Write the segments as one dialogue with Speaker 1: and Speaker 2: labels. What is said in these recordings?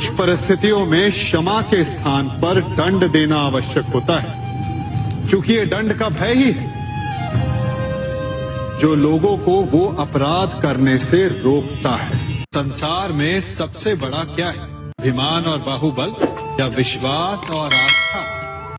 Speaker 1: कुछ परिस्थितियों में क्षमा के स्थान पर दंड देना आवश्यक होता है, क्योंकि ये दंड का भय ही है जो लोगों को वो अपराध करने से रोकता है। संसार में सबसे बड़ा क्या है, अभिमान और बाहुबल या विश्वास और आस्था?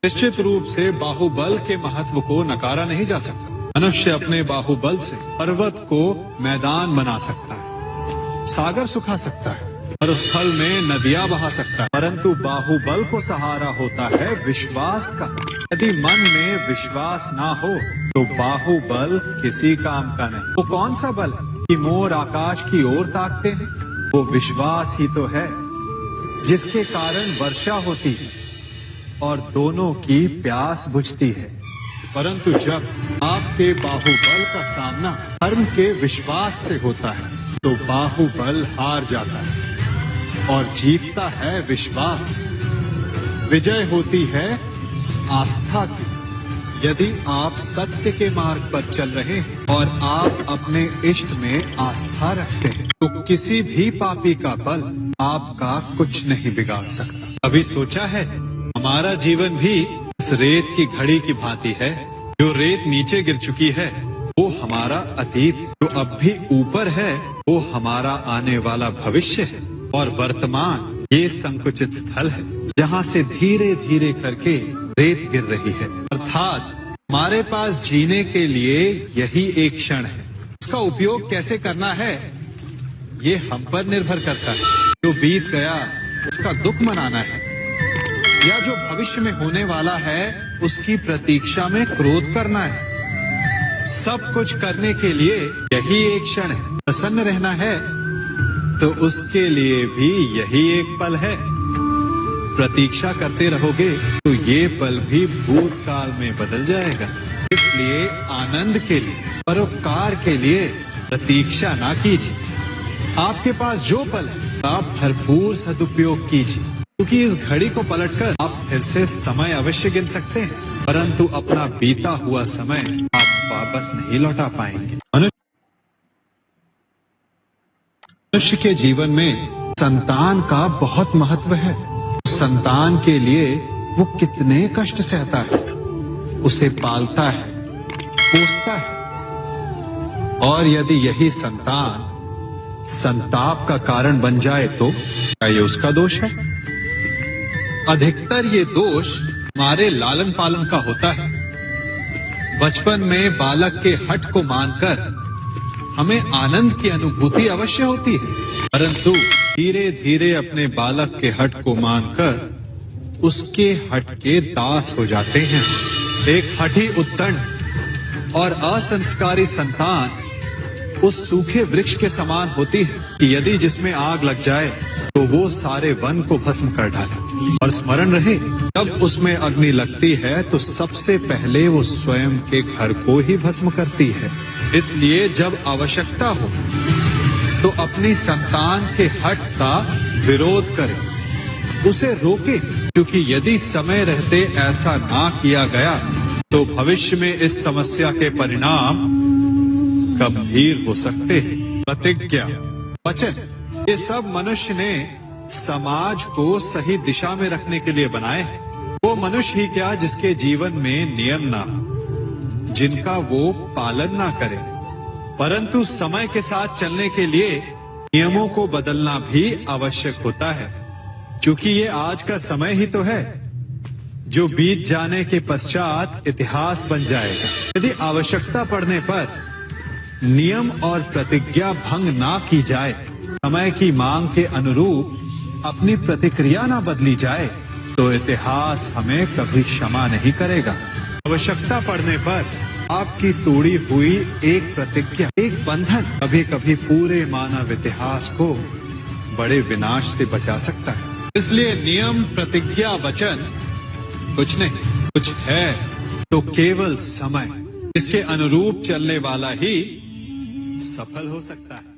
Speaker 1: निश्चित रूप से बाहुबल के महत्व को नकारा नहीं जा सकता। मनुष्य अपने बाहुबल से पर्वत को मैदान बना सकता है, सागर सुखा सकता है और उस स्थल में नदियां बहा सकता है, परंतु बाहुबल को सहारा होता है विश्वास का। यदि मन में विश्वास ना हो तो बाहुबल किसी काम का नहीं। वो कौन सा बल कि मोर आकाश की ओर ताकते हैं? वो विश्वास ही तो है जिसके कारण वर्षा होती है और दोनों की प्यास बुझती है। परंतु जब आपके बाहुबल का सामना धर्म के विश्वास से होता है तो बाहुबल हार जाता है और जीतता है विश्वास। विजय होती है आस्था की। यदि आप सत्य के मार्ग पर चल रहे हैं और आप अपने इष्ट में आस्था रखते हैं तो किसी भी पापी का बल आपका कुछ नहीं बिगाड़ सकता। अभी सोचा है हमारा जीवन भी इस रेत की घड़ी की भांति है। जो रेत नीचे गिर चुकी है वो हमारा अतीत, जो अब भी ऊपर है वो हमारा आने वाला भविष्य है, और वर्तमान ये संकुचित स्थल है जहाँ से धीरे धीरे करके रेत गिर रही है। अर्थात हमारे पास जीने के लिए यही एक क्षण है। उसका उपयोग कैसे करना है ये हम पर निर्भर करता है। जो बीत गया उसका दुख मनाना है या जो भविष्य में होने वाला है उसकी प्रतीक्षा में क्रोध करना है। सब कुछ करने के लिए यही एक क्षण है। प्रसन्न रहना है तो उसके लिए भी यही एक पल है। प्रतीक्षा करते रहोगे तो ये पल भी भूतकाल में बदल जाएगा। इसलिए आनंद के लिए, परोपकार के लिए प्रतीक्षा ना कीजिए। आपके पास जो पल है आप भरपूर सदुपयोग कीजिए, क्योंकि इस घड़ी को पलटकर आप फिर से समय अवश्य गिन सकते हैं, परंतु अपना बीता हुआ समय आप वापस नहीं लौटा पाएंगे। मनुष्य के जीवन में संतान का बहुत महत्व है। संतान के लिए वो कितने कष्ट सहता है, उसे पालता है, पोसता है, और यदि यही संतान संताप का कारण बन जाए तो क्या ये उसका दोष है? अधिकतर ये दोष हमारे लालन पालन का होता है। बचपन में बालक के हठ को मानकर हमें आनंद की अनुभूति अवश्य होती है, परंतु धीरे धीरे अपने बालक के हठ को मानकर उसके हठ के दास हो जाते हैं। एक हठी उद्दंड और असंस्कारी संतान उस सूखे वृक्ष के समान होती है कि यदि जिसमें आग लग जाए तो वो सारे वन को भस्म कर डाले। और स्मरण रहे, जब उसमें अग्नि लगती है तो सबसे पहले वो स्वयं के घर को ही भस्म करती है। इसलिए जब आवश्यकता हो तो अपनी संतान के हठ का विरोध करें, उसे रोके, क्योंकि यदि समय रहते ऐसा ना किया गया तो भविष्य में इस समस्या के परिणाम गंभीर हो सकते हैं। प्रतिज्ञा, वचन, ये सब मनुष्य ने समाज को सही दिशा में रखने के लिए बनाए हैं। वो मनुष्य ही क्या जिसके जीवन में नियम ना हो, जिनका वो पालन ना करे, परंतु समय के साथ चलने के लिए नियमों को बदलना भी आवश्यक होता है, क्योंकि ये आज का समय ही तो है जो बीत जाने के पश्चात इतिहास बन जाएगा। यदि आवश्यकता पड़ने पर नियम और प्रतिज्ञा भंग ना की जाए, समय की मांग के अनुरूप अपनी प्रतिक्रिया ना बदली जाए, तो इतिहास हमें कभी क्षमा नहीं करेगा। आवश्यकता पड़ने पर आपकी तोड़ी हुई एक प्रतिज्ञा, एक बंधन कभी कभी पूरे मानव इतिहास को बड़े विनाश से बचा सकता है। इसलिए नियम, प्रतिज्ञा, वचन कुछ नहीं, कुछ है तो केवल समय, इसके अनुरूप चलने वाला ही सफल हो सकता है।